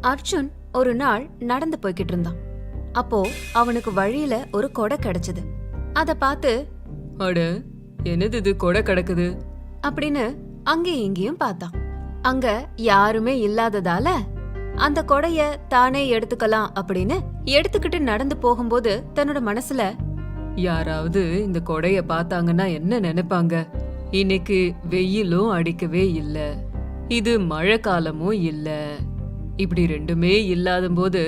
அர்ஜுன் ஒரு நாள் நடந்து போய்கிட்டு இருந்தான். அப்போ அவனுக்கு வழியில ஒரு கொடை கிடைச்சது. அத பார்த்து, அட, என்னது இது கொடை கிடக்குது அப்படின்னு அங்கேயும் இங்கேயும் பார்த்தான். அங்க யாருமே இல்லாததால அந்த கொடைய தானே எடுத்துக்கலாம் அப்படின்னு எடுத்துக்கிட்டு நடந்து போகும்போது தன்னோட மனசுல, யாராவது இந்த கொடைய பார்த்தாங்கன்னா என்ன நினைப்பாங்க? இன்னைக்கு வெயிலும் அடிக்கவே இல்ல, இது மழை காலமும் இல்ல, இப்படி ரெண்டுமே இல்லாத போது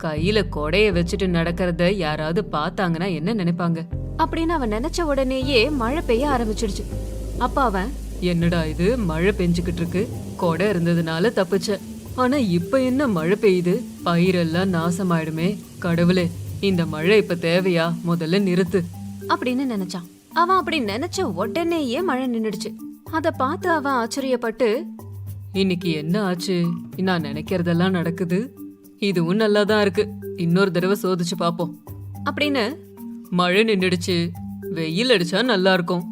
கையில கொடைய வச்சுட்டு நடக்கிறத யாராவது பார்த்தாங்கன்னா என்ன நினைப்பாங்க அப்படின்னு அவன் நினைச்ச உடனேயே மழை பெய்ய ஆரம்பிச்சிடுச்சு. அப்ப அவன், என்னடா இது மழை பெஞ்சுக்கிட்டு இருக்கு, கொடை இருந்ததுனால தப்பிச்ச. ஆனா இப்ப என்ன மழை பெய்யுது, பயிரெல்லாம் நாசமாயிடுமே. கடவுளே, இந்த மழை இப்ப தேவையா? முதல்ல நிறுத்து அப்படின்னு நினைச்சான். அவன் அப்படி நினைச்ச உடனேயே மழை நின்னுடுச்சு. அத பார்த்து அவன் ஆச்சரியப்பட்டு, இன்னைக்கு என்ன ஆச்சு? நான் நினைக்கிறதெல்லாம் நடக்குது. இதுவும் நல்லாதான் இருக்கு, இன்னொரு தடவை சோதிச்சு பாப்போம் அப்படின்னு மழை நின்னுடுச்சு, வெயில் அடிச்சா நல்லா இருக்கும்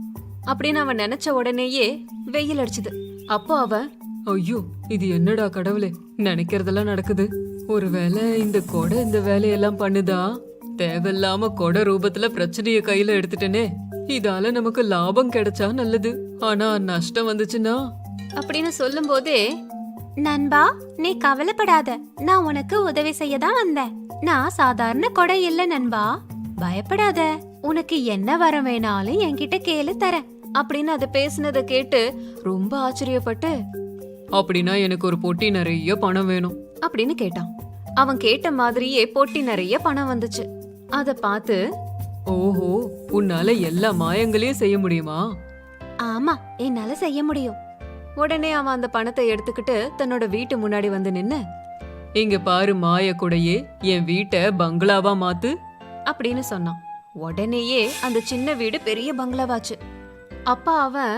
அப்படின்னு அவன் நினைச்ச உடனேயே வெயில் அடிச்சுது. அப்போ அவன், ஐயோ, இது என்னடா கடவுளே, நினைக்கிறதெல்லாம் நடக்குது. ஒருவேளை இந்த கொடை இந்த வேலையெல்லாம் பண்ணுதா? தேவையில்லாம கொடை ரூபத்துல பிரச்சனைய கையில எடுத்துட்டேனே. இதால நமக்கு லாபம் கிடைச்சா நல்லது, ஆனா நஷ்டம் வந்துச்சுன்னா? அப்படின்னு சொல்லும் போதே, நண்பா, நீ கவலைப்படாத, நான் உனக்கு உதவி செய்ய தான் வந்தேன். நான் சாதாரண கொடை இல்ல நண்பா, பயப்படாத, உனக்கு என்ன வர வேணாலும் என்கிட்ட கேளு தரேன் அப்படின்னு அது பேசுனத கேட்டு ரொம்ப ஆச்சரியப்பட்டு, அப்படின்னா எனக்கு ஒரு பொட்டி நிறைய பணம் வேணும் அப்படின்னு கேட்டான். அவன் கேட்ட மாதிரியே பொட்டி நிறைய பணம் வந்துச்சு. அத பார்த்து, ஓஹோ, உன்னால எல்லா மாயங்களையும் செய்ய முடியுமா? ஆமா, என்னால செய்ய முடியும். உடனே அவன் அந்த பணத்தை எடுத்துக்கிட்டு தன்னோட வீட்டு முன்னாடி வந்து நின்னு, இங்க பாரு மாய கூடையே, என் வீட்டை பங்களாவா மாத்து அப்படின்னு சொன்னான். உடனேயே அந்த சின்ன வீடு பெரிய பங்களாவாச்சு. அப்பா அவன்,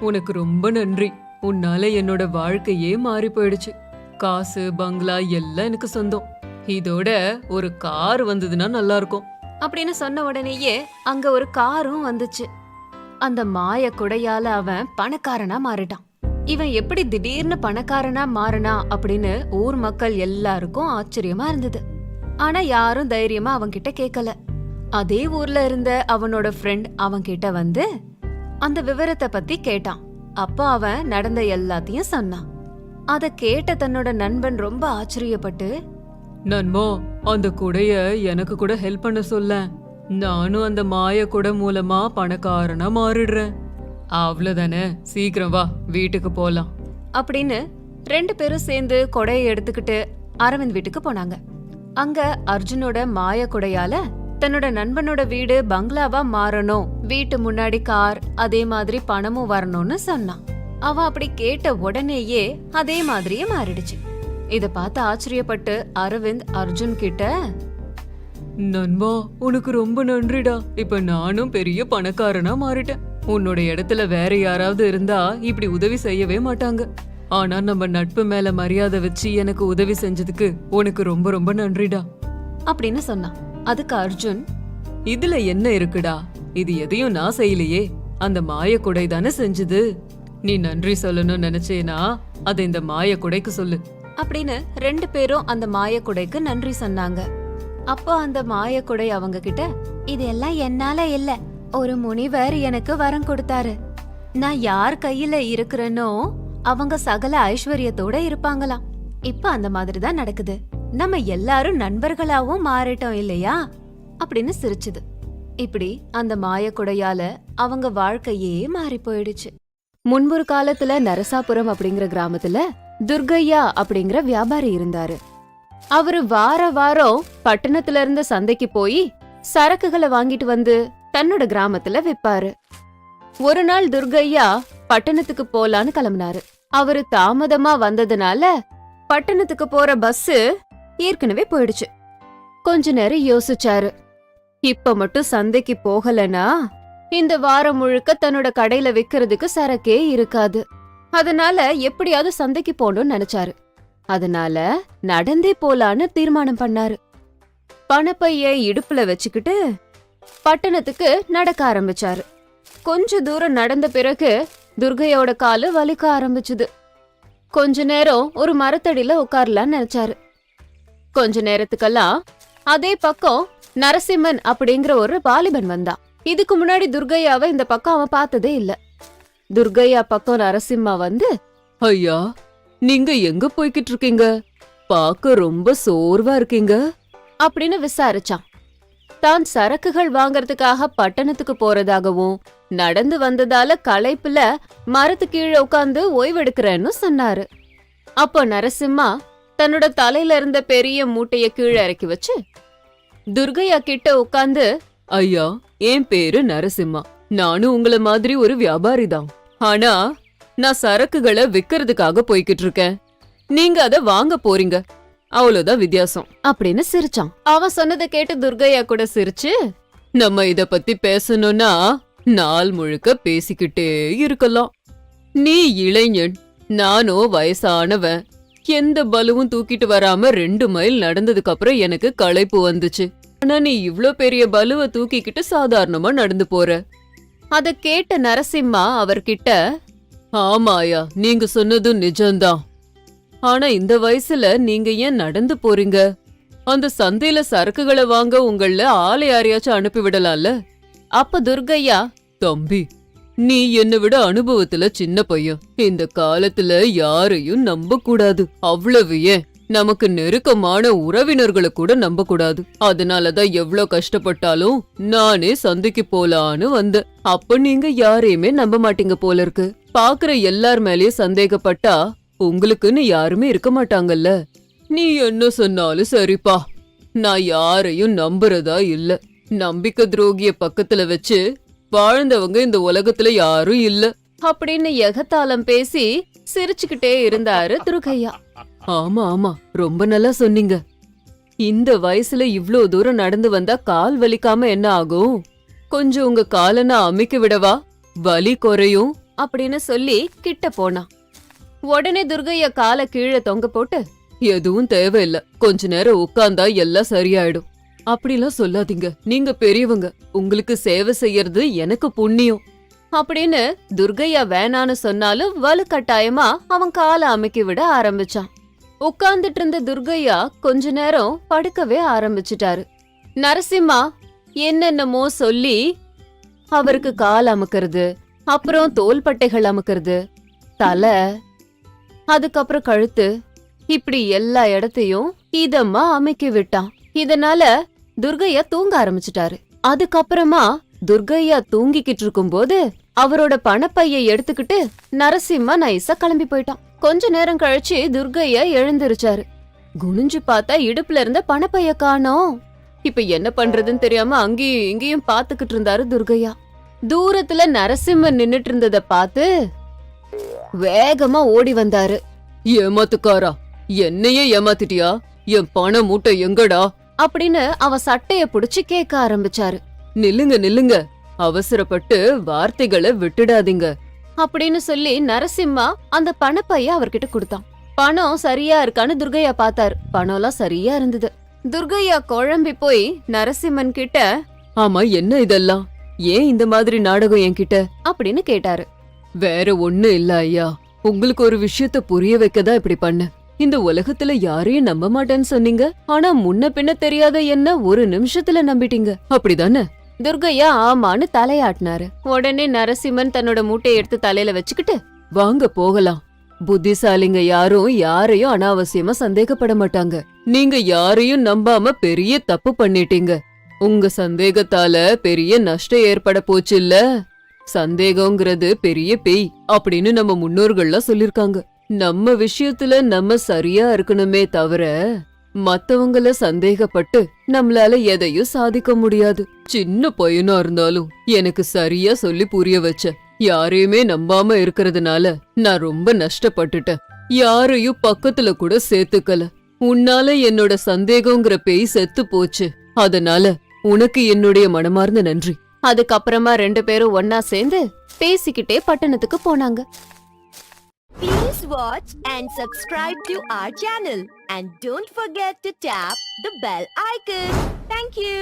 உனக்கு ரொம்ப நன்றி, உன்னால என்னோட வாழ்க்கையே மாறி போயிடுச்சு. காசு பங்களா எல்லாம் எனக்கு சொந்தம். இதோட ஒரு கார் வந்ததுன்னா நல்லா இருக்கும் அப்படின்னு சொன்ன உடனேயே அங்க ஒரு காரும் வந்துச்சு. அந்த மாய குடையால அவன் பணக்காரனா மாறிட்டான். இவன் எப்படி திடீர்னு பணக்காரனா மாறினா அப்படின்னு ஊர் மக்கள் எல்லாருக்கும் ஆச்சரியமா இருந்தது. ஆனா யாரும் தைரியமா அவன்கிட்ட கேட்கல. அதே ஊர்ல இருந்த அவனோட ஃப்ரெண்ட் அவன்கிட்ட வந்து அந்த விவரத்தை பத்தி கேட்டான். அப்ப அவன் நடந்த எல்லாத்தையும் சொன்னான். அத கேட்ட தன்னோட நண்பன் ரொம்ப ஆச்சரியப்பட்டு, நண்பா, அந்த குடைய எனக்கு கூட ஹெல்ப் பண்ண சொல்ல, நானும் அந்த மாய குடை மூலமா பணக்காரனா மாறிடுறேன். அவ்வளவுதானே, சீக்கிரம் வா, வீட்டுக்கு போலாம் அப்படின்னு 2 பேரும் சேர்ந்து கொடையை எடுத்துக்கிட்டு அரவிந்த் வீட்டுக்கு போனாங்க. அங்க அர்ஜுனோட மாய குடையால தன்னோட நண்பனோட வீடு பங்களாவா மாறணும், வீட்டு முன்னாடி கார், அதே மாதிரி பணமும் வரணும்னு சொன்னான். அவன் அப்படி கேட்ட உடனேயே அதே மாதிரியே மாறிடுச்சு. இத பார்த்து ஆச்சரியப்பட்டு அரவிந்த் அர்ஜுன் கிட்ட, நண்பா, உனக்கு ரொம்ப நன்றிடா, இப்ப நானும் பெரிய பணக்காரனா மாறிட்டேன். உன்னோட இடத்துல வேற யாராவது இருந்தா இப்படி உதவி செய்யவே மாட்டாங்க. ஆனா நம்ம நட்பு மேல மரியாதை வச்சு எனக்கு உதவி செஞ்சதுக்கு உனக்கு ரொம்ப ரொம்ப நன்றிடா அப்படின்னு சொன்னான். அதுக்கு அர்ஜுன், இதுல என்ன இருக்குடா, இது எதையும் நான் செய்யலையே, அந்த மாய குடை தானே செஞ்சது. நீ நன்றி சொல்லணும்னு நினைச்சேனா அதை இந்த மாய குடைக்கு சொல்லு அப்படின்னு 2 பேரும் அந்த மாய குடைக்கு நன்றி சொன்னாங்க. அப்போ அந்த மாய குடை அவங்க கிட்ட, இதெல்லாம் என்னால இல்ல, ஒரு முனிவர் எனக்கு வரம் கொடுத்தாரு. நான் யார் கையில இருக்கிறேனோ அவங்க சகல ஐஸ்வர்யத்தோட இருப்பாங்களாம். இப்ப அந்த மாதிரி தான் நடக்குது. நம்ம எல்லாரும் நண்பர்களாவும் மாறிட்டோம் இல்லையா அப்படின்னு சிரிச்சுது. இப்படி அந்த மாய குடையால அவங்க வாழ்க்கையே மாறி போயிடுச்சு. முன்பொரு காலத்துல நரசாபுரம் அப்படிங்கிற கிராமத்துல துர்கையா அப்படிங்கிற வியாபாரி இருந்தாரு. அவரு வாரம் பட்டணத்துல இருந்த சந்தைக்கு போய் சரக்குகளை வாங்கிட்டு வந்து தன்னோட கிராமத்துல விப்பாரு. ஒரு நாள் துர்கையா பட்டணத்துக்கு போலான்னு கிளம்பினாரு. அவரு தாமதமா வந்ததுனால பட்டணத்துக்கு போற பஸ் ஏற்கனவே போயிடுச்சு. கொஞ்ச நேரம் யோசிச்சாரு. இப்ப மட்டும் சந்தைக்கு போகலனா இந்த வாரம் முழுக்க தன்னோட கடையில விக்கிறதுக்கு சரக்கே இருக்காது. அதனால எப்படியாவது சந்தைக்கு போகணும்னு நினைச்சாரு. அதனால நடந்தே போலான்னு தீர்மானம் பண்ணாரு. பணப்பைய இடுப்புல வச்சுக்கிட்டு பட்டணத்துக்கு நடக்க ஆரம்பிச்சாரு. கொஞ்ச தூரம் நடந்த பிறகு துர்கையோட காலு வலிக்க ஆரம்பிச்சுது. கொஞ்ச நேரம் ஒரு மரத்தடியில உட்காரலான்னு நினைச்சாரு. கொஞ்ச நேரத்துக்கெல்லாம் அதே பக்கம் நரசிம்மன் அப்படிங்கிற ஒரு வாலிபன் வந்தான். இதுக்கு முன்னாடி துர்கையாவை இந்த பக்கம் அவன் பார்த்ததே இல்ல. துர்கையா பக்கம் நரசிம்மா வந்து, ஐயா, நீங்க எங்க போய்கிட்டு இருக்கீங்க? பார்க்க ரொம்ப சோர்வா இருக்கீங்க அப்படின்னு விசாரிச்சான். தான் சரக்குகள் வாங்கறதுக்காக பட்டணத்துக்கு போறதாகவும் நடந்து வந்ததால களைப்புல மரத்து கீழே உட்கார்ந்து ஓய்வெடுக்கிறேன்னு சொன்னாரு. அப்போ நரசிம்மா தன்னோட தலையில இருந்த பெரிய மூட்டைய கீழே இறக்கி வச்சு துர்கையா கிட்ட உட்கார்ந்து, ஐயா, என் பேரு நரசிம்மா. நானும் உங்கள மாதிரி ஒரு வியாபாரி தான். ஆனா நான் சரக்குகளை விக்கிறதுக்காக போய்கிட்டு இருக்கேன். நீங்க அத வாங்க போறீங்க, அவ்வளவுதான் வித்தியாசம் அப்படின்னு சிரிச்சான். அவன் சொன்னதை கேட்டு துர்கையா கூட சிரிச்சு, நம்ம இத பத்தி பேசணும்னா நாள் முழுக்க பேசிக்கிட்டே இருக்கலாம். நீ இளைஞன், நானும் வயசானவன். எந்த பலுவும் தூக்கிட்டு வராம 2 மைல் நடந்ததுக்கு அப்புறம் எனக்கு களைப்பு வந்துச்சு. ஆனா நீ இவ்ளோ பெரிய பலுவை தூக்கிக்கிட்டு சாதாரணமா நடந்து போற. அத கேட்ட நரசிம்மா அவர்கிட்ட, ஆமாயா, நீங்க சொன்னதும் நிஜம்தான். ஆனா இந்த வயசுல நீங்க ஏன் நடந்து போறீங்க? அந்த சந்தையில சரக்குகளை வாங்க உங்கள ஆளை யாரையாச்சும் அனுப்பி விடலாம்ல. அப்ப துர்கையா, தம்பி, நீ என்னை விட அனுபவத்துல சின்ன பையன். இந்த காலத்துல யாரையும் நம்ப கூடாது. அவ்வளவு ஏன், நமக்கு நெருக்கமான உறவினர்களை கூட நம்ப கூடாது. அதனாலதான் எவ்ளோ கஷ்டப்பட்டாலும் நானே சந்தைக்கு போலான்னு வந்தேன். அப்ப நீங்க யாரையுமே நம்ப மாட்டீங்க போல இருக்கு. பாக்குற எல்லார் மேலயும் சந்தேகப்பட்டா உங்களுக்குன்னு யாருமே இருக்க மாட்டாங்கல்ல. நீ என்ன சொன்னாலும் சரிப்பா, நான் யாரையும் நம்புறதா இல்ல. நம்பிக்கை துரோகிய பக்கத்துல வச்சு வாழ்ந்தவங்க இந்த உலகத்துல யாரும் இல்ல அப்படின்னு எகத்தாளம் பேசி சிரிச்சுக்கிட்டே இருந்தாரு துர்கையா. ஆமா ஆமா, ரொம்ப நல்லா சொன்னீங்க. இந்த வயசுல இவ்ளோ தூரம் நடந்து வந்தா கால் வலிக்காம என்ன ஆகும்? கொஞ்சம் உங்க காலை நான் அமிக்க விடவா, வலி குறையும் அப்படின்னு சொல்லி கிட்ட போனான். உடனே துர்கையா காலை கீழே தொங்க போட்டு, எதுவும் தேவையில்ல, கொஞ்ச நேரம் உட்கார்ந்தா எல்லாம் சரியாயிடும். அப்படிலாம் சொல்லாதீங்க, நீங்க பெரியவங்க, உங்களுக்கு சேவை செய்யறது எனக்கு புண்ணியம் அப்படின்னு துர்கையா வேணான்னு சொன்னாலும் வலுக்கட்டாயமா அவன் காலை அமுக்கி விட ஆரம்பிச்சான். உட்கார்ந்துட்டு இருந்த துர்கையா கொஞ்ச நேரம் படுக்கவே ஆரம்பிச்சிட்டாரு. நரசிம்மா என்னென்னமோ சொல்லி அவருக்கு கால் அமுக்கிறது, அப்புறம் தோள்பட்டைகள் அமுக்கிறது, தலை, அதுக்கப்புறம் கழுத்து, இப்படி எல்லா இடத்தையும் இதமா அமுக்கி விட்டான். இதனால துர்கையா தூங்க ஆரம்பிச்சிட்டாரு. அதுக்கப்புறமா துர்கையா தூங்கிக்கிட்டு இருக்கும்போது அவரோட பணப்பைய எடுத்துக்கிட்டு நரசிம்மா நைஸா கிளம்பி போயிட்டான். கொஞ்ச நேரம் கழிச்சு துர்கையா எழுந்திருச்சாரு. குனிஞ்சு பார்த்தா இடுப்புல இருந்த பணப்பைய காணோம். இப்ப என்ன பண்றதுன்னு தெரியாம அங்கேயும் இங்கேயும் பாத்துக்கிட்டு இருந்தாரு துர்கையா. தூரத்துல நரசிம்மன் நின்னுட்டு இருந்தத பார்த்து வேகமா ஓடி வந்தாரு. ஏமாத்துக்காரா, என்னையே ஏமாத்திட்டியா? என் பண மூட்டை எங்கடா அப்படின்னு அவ சட்டைய புடிச்சு கேட்க ஆரம்பிச்சாரு. நில்லுங்க நில்லுங்க, அவசரப்பட்டு வார்த்தைகளை விட்டுடாதீங்க அப்படின்னு சொல்லி நரசிம்மா அந்த பணப்பைய அவர்கிட்ட கொடுத்தான். பணம் சரியா இருக்கான்னு துர்கையா பார்த்தாரு. பணம்லாம் சரியா இருந்தது. துர்கையா குழம்பி போய் நரசிம்மன் கிட்ட, ஆமா, என்ன இதெல்லாம்? ஏன் இந்த மாதிரி நாடகம் என்கிட்ட அப்படின்னு கேட்டாரு. வேற ஒண்ணு இல்ல ஐயா, உங்களுக்கு ஒரு விஷயத்த புரிய வைக்கதான் இப்படி பண்ண. இந்த உலகத்துல யாரையும் நம்ப மாட்டேன்னு சொன்னீங்க, ஆனா முன்ன பின்ன தெரியாத என்ன ஒரு நிமிஷத்துல நம்பிட்டீங்க, அப்படிதானே? துர்கையா ஆமான்னு தலையாட்டினாரு. உடனே நரசிம்மன் தன்னோட மூட்டையை எடுத்து தலையில வச்சுக்கிட்டு, வாங்க போகலாம். புத்திசாலிங்க யாரும் யாரையும் அனாவசியமா சந்தேகப்பட மாட்டாங்க. நீங்க யாரையும் நம்பாம பெரிய தப்பு பண்ணிட்டீங்க. உங்க சந்தேகத்தால பெரிய நஷ்டம் ஏற்பட போச்சு இல்ல. சந்தேகங்கிறது பெரிய பேய் அப்படின்னு நம்ம முன்னோர்கள்லாம் சொல்லிருக்காங்க. நம்ம விஷயத்துல நம்ம சரியா இருக்கணுமே தவிர மத்தவங்கள சந்தேகப்பட்டு நம்மளால எதையும் சாதிக்க முடியாது. சின்ன பையனா இருந்தாலும் எனக்கு சரியா சொல்லி புரிய வச்ச. யாரையுமே நம்பாம இருக்கறதுனால நான் ரொம்ப நஷ்டப்பட்டுட்டேன். யாரையும் பக்கத்துல கூட சேர்த்துக்கல. உன்னால என்னோட சந்தேகங்கிற பேய் செத்து போச்சு. அதனால உனக்கு என்னுடைய மனமார்ந்த நன்றி. அதுக்கப்புறமா 2 பேரும் ஒன்னா சேர்ந்து பேசிக்கிட்டே பட்டணத்துக்கு போனாங்க. Please watch and subscribe to our channel and don't forget to tap the bell icon. Thank you.